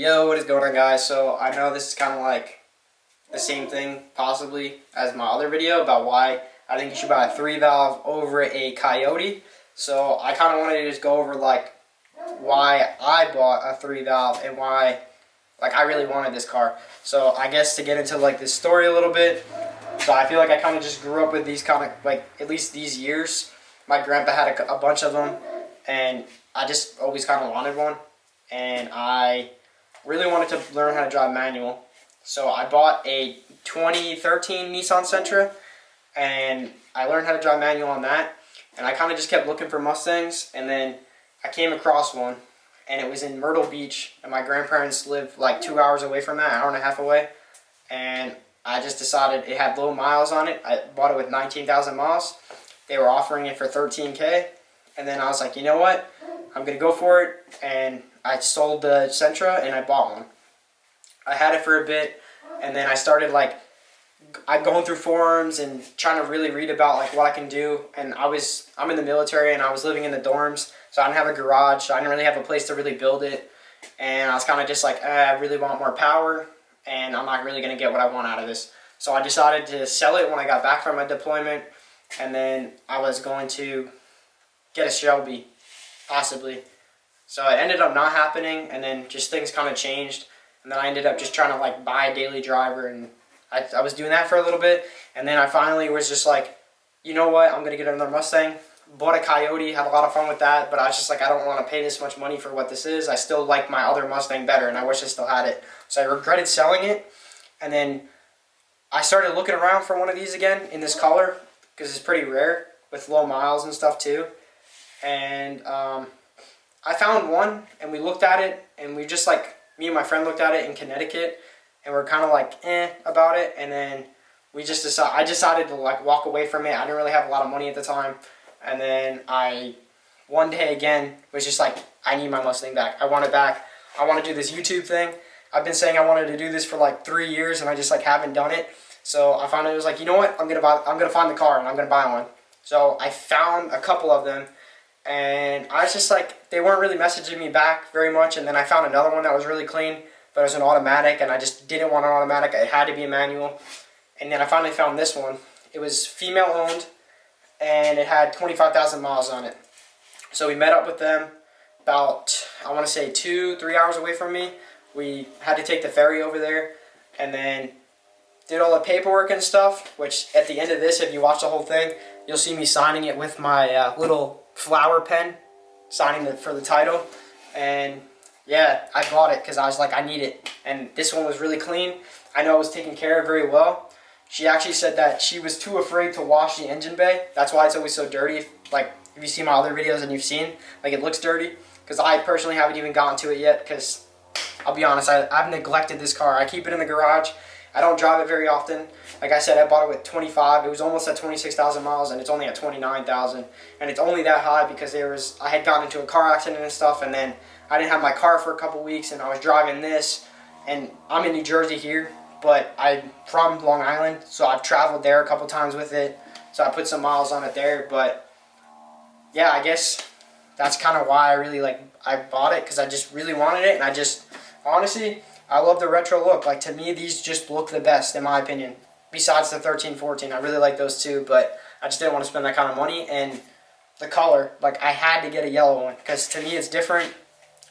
Yo, what is going on, guys? So I know this is kind of like the same thing possibly as my other video about why I think you should buy a 3-valve over a Coyote. So I kind of wanted to just go over like why I bought a 3-valve and why like I really wanted this car. So I guess to get into like this story a little bit, so I feel like I kind of just grew up with these kind of like at least these years. My grandpa had a bunch of them and I just always kind of wanted one, and I really wanted to learn how to drive manual. So I bought a 2013 Nissan Sentra and I learned how to drive manual on that, and I kind of just kept looking for Mustangs, and then I came across one and it was in Myrtle Beach, and my grandparents lived like 2 hours away from that, an hour and a half away, and I just decided it had low miles on it. I bought it with 19,000 miles. They were offering it for $13K, and then I was like, you know what, I'm going to go for it, and I sold the Sentra and I bought one. I had it for a bit, and then I started like going through forums and trying to really read about like what I can do. And I'm in the military and I was living in the dorms, so I didn't have a garage, so I didn't really have a place to really build it. And I was kind of just like, I really want more power, and I'm not really going to get what I want out of this. So I decided to sell it when I got back from my deployment, and then I was going to get a Shelby, possibly. So it ended up not happening, and then just things kind of changed, and then I ended up just trying to like buy a daily driver, and I was doing that for a little bit, and then I finally was just like, you know what, I'm going to get another Mustang. Bought a Coyote, had a lot of fun with that, but I was just like, I don't want to pay this much money for what this is. I still like my other Mustang better, and I wish I still had it. So I regretted selling it, and then I started looking around for one of these again in this color, because it's pretty rare, with low miles and stuff too. And I found one, and we looked at it, and we just like, me and my friend looked at it in Connecticut, and we're kind of like, about it, and then I decided to like walk away from it. I didn't really have a lot of money at the time, and then one day again, was just like, I need my Mustang back. I want it back. I want to do this YouTube thing. I've been saying I wanted to do this for like 3 years, and I just like haven't done it. So I finally was like, you know what, I'm gonna find the car, and I'm gonna buy one. So I found a couple of them, and I was just like, they weren't really messaging me back very much, and then I found another one that was really clean, but it was an automatic, and I just didn't want an automatic. It had to be a manual. And then I finally found this one. It was female owned, and it had 25,000 miles on it. So we met up with them about, I want to say 2-3 hours away from me. We had to take the ferry over there, and then did all the paperwork and stuff, which at the end of this, if you watch the whole thing, you'll see me signing it with my little flower pen, signing it for the title. And yeah, I bought it because I was like, I need it. And this one was really clean. I know it was taken care of very well. She actually said that she was too afraid to wash the engine bay. That's why it's always so dirty. Like, if you see my other videos and you've seen, like, it looks dirty. Because I personally haven't even gotten to it yet, because I'll be honest, I've neglected this car. I keep it in the garage. I don't drive it very often. Like I said, I bought it with 25. It was almost at 26,000 miles, and it's only at 29,000. And it's only that high because I had gotten into a car accident and stuff, and then I didn't have my car for a couple weeks, and I was driving this. And I'm in New Jersey here, but I'm from Long Island, so I've traveled there a couple times with it. So I put some miles on it there. But yeah, I guess that's kind of why I bought it, because I just really wanted it, and I just, honestly, I love the retro look. Like, to me, these just look the best, in my opinion. Besides the 13, 14. I really like those too, but I just didn't want to spend that kind of money. And the color, like, I had to get a yellow one, because to me it's different.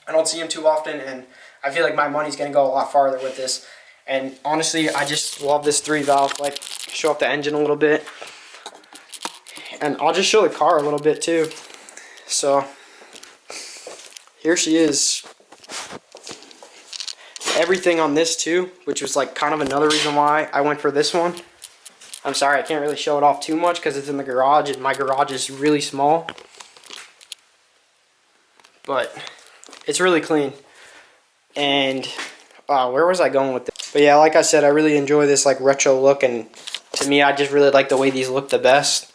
I don't see them too often, and I feel like my money's going to go a lot farther with this. And honestly, I just love this 3-valve. Like, show off the engine a little bit. And I'll just show the car a little bit too. So, here she is. Everything on this too, which was like kind of another reason why I went for this one. I'm sorry, I can't really show it off too much because it's in the garage, and my garage is really small. But it's really clean. And where was I going with this? But yeah, like I said, I really enjoy this like retro look, and to me, I just really like the way these look the best.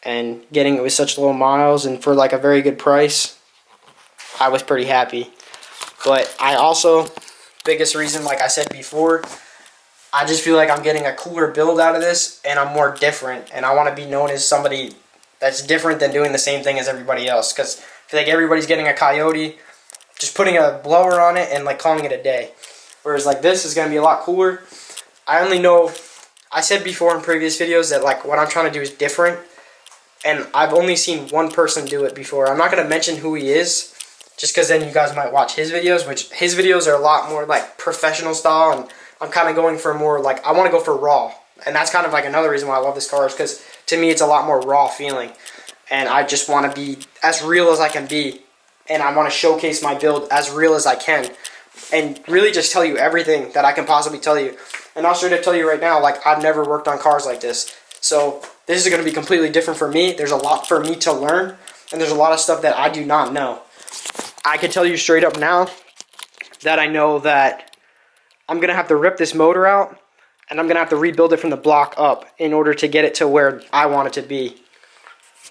And getting it with such low miles and for like a very good price, I was pretty happy. But I also, biggest reason, like I said before, I just feel like I'm getting a cooler build out of this, and I'm more different, and I want to be known as somebody that's different than doing the same thing as everybody else, because I feel like everybody's getting a Coyote, just putting a blower on it and like calling it a day. Whereas like this is going to be a lot cooler. I only know, I said before in previous videos that like what I'm trying to do is different. And I've only seen one person do it before. I'm not going to mention who he is, just because then you guys might watch his videos, which his videos are a lot more like professional style, and I'm kind of going for more like, I want to go for raw. And that's kind of like another reason why I love this car, is because to me it's a lot more raw feeling. And I just want to be as real as I can be. And I want to showcase my build as real as I can. And really just tell you everything that I can possibly tell you. And I'll straight up tell you right now, like, I've never worked on cars like this. So this is going to be completely different for me. There's a lot for me to learn. And there's a lot of stuff that I do not know. I can tell you straight up now that I know that I'm going to have to rip this motor out. And I'm going to have to rebuild it from the block up in order to get it to where I want it to be.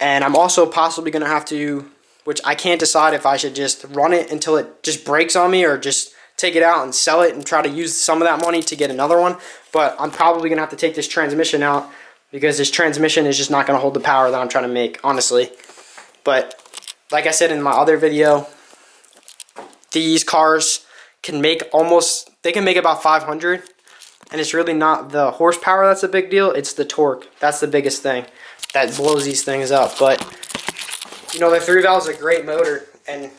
And I'm also possibly going to have to, which I can't decide if I should just run it until it just breaks on me, or just take it out and sell it and try to use some of that money to get another one. But I'm probably going to have to take this transmission out, because this transmission is just not going to hold the power that I'm trying to make, honestly. But like I said in my other video, these cars can make they can make about 500. And it's really not the horsepower that's a big deal. It's the torque. That's the biggest thing that blows these things up. But, you know, the 3-valve is a great motor. And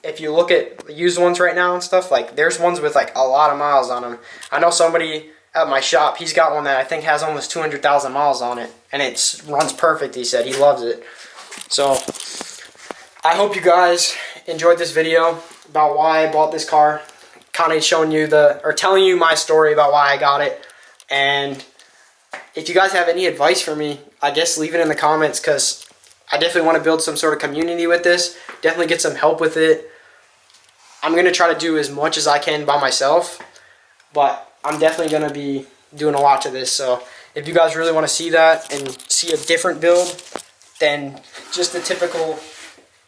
if you look at used ones right now and stuff, like, there's ones with, like, a lot of miles on them. I know somebody at my shop, he's got one that I think has almost 200,000 miles on it. And it runs perfect, he said. He loves it. So, I hope you guys enjoyed this video about why I bought this car. Kind of showing you telling you my story about why I got it. And if you guys have any advice for me, I guess leave it in the comments, because I definitely want to build some sort of community with this. Definitely get some help with it. I'm going to try to do as much as I can by myself, but I'm definitely going to be doing a lot to this. So if you guys really want to see that and see a different build than just the typical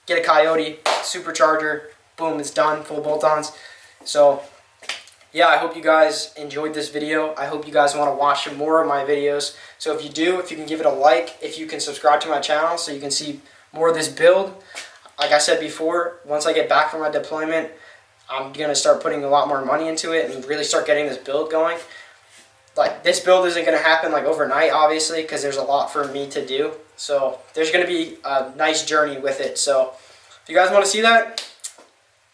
get a Coyote, supercharger, boom, it's done, full bolt-ons. So, yeah, I hope you guys enjoyed this video. I hope you guys want to watch more of my videos. So if you do, if you can give it a like, if you can subscribe to my channel so you can see more of this build. Like I said before, once I get back from my deployment, I'm going to start putting a lot more money into it and really start getting this build going. Like, this build isn't going to happen like overnight, obviously, because there's a lot for me to do. So there's going to be a nice journey with it. So if you guys want to see that,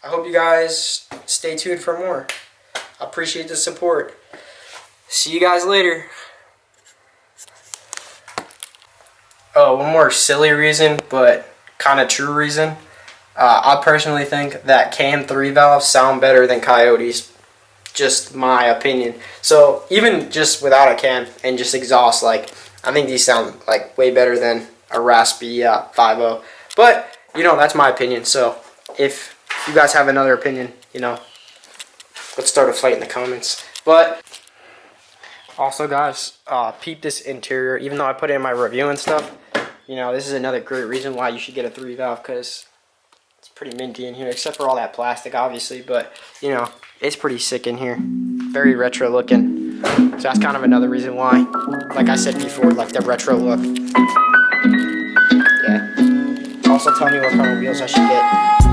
I hope you guys stay tuned for more. I appreciate the support. See you guys later. Oh, one more silly reason, but kind of true reason. I personally think that cam 3-valves sound better than Coyotes. Just my opinion. So even just without a cam and just exhaust, like, I think these sound like way better than a raspy 5.0. But, you know, that's my opinion. So if you guys have another opinion, you know, let's start a fight in the comments. But also, guys, peep this interior. Even though I put it in my review and stuff, you know, this is another great reason why you should get a 3-valve, because it's pretty minty in here, except for all that plastic, obviously. But, you know, it's pretty sick in here. Very retro looking. So that's kind of another reason why. Like I said before, like the retro look. Yeah. Also tell me what kind of wheels I should get.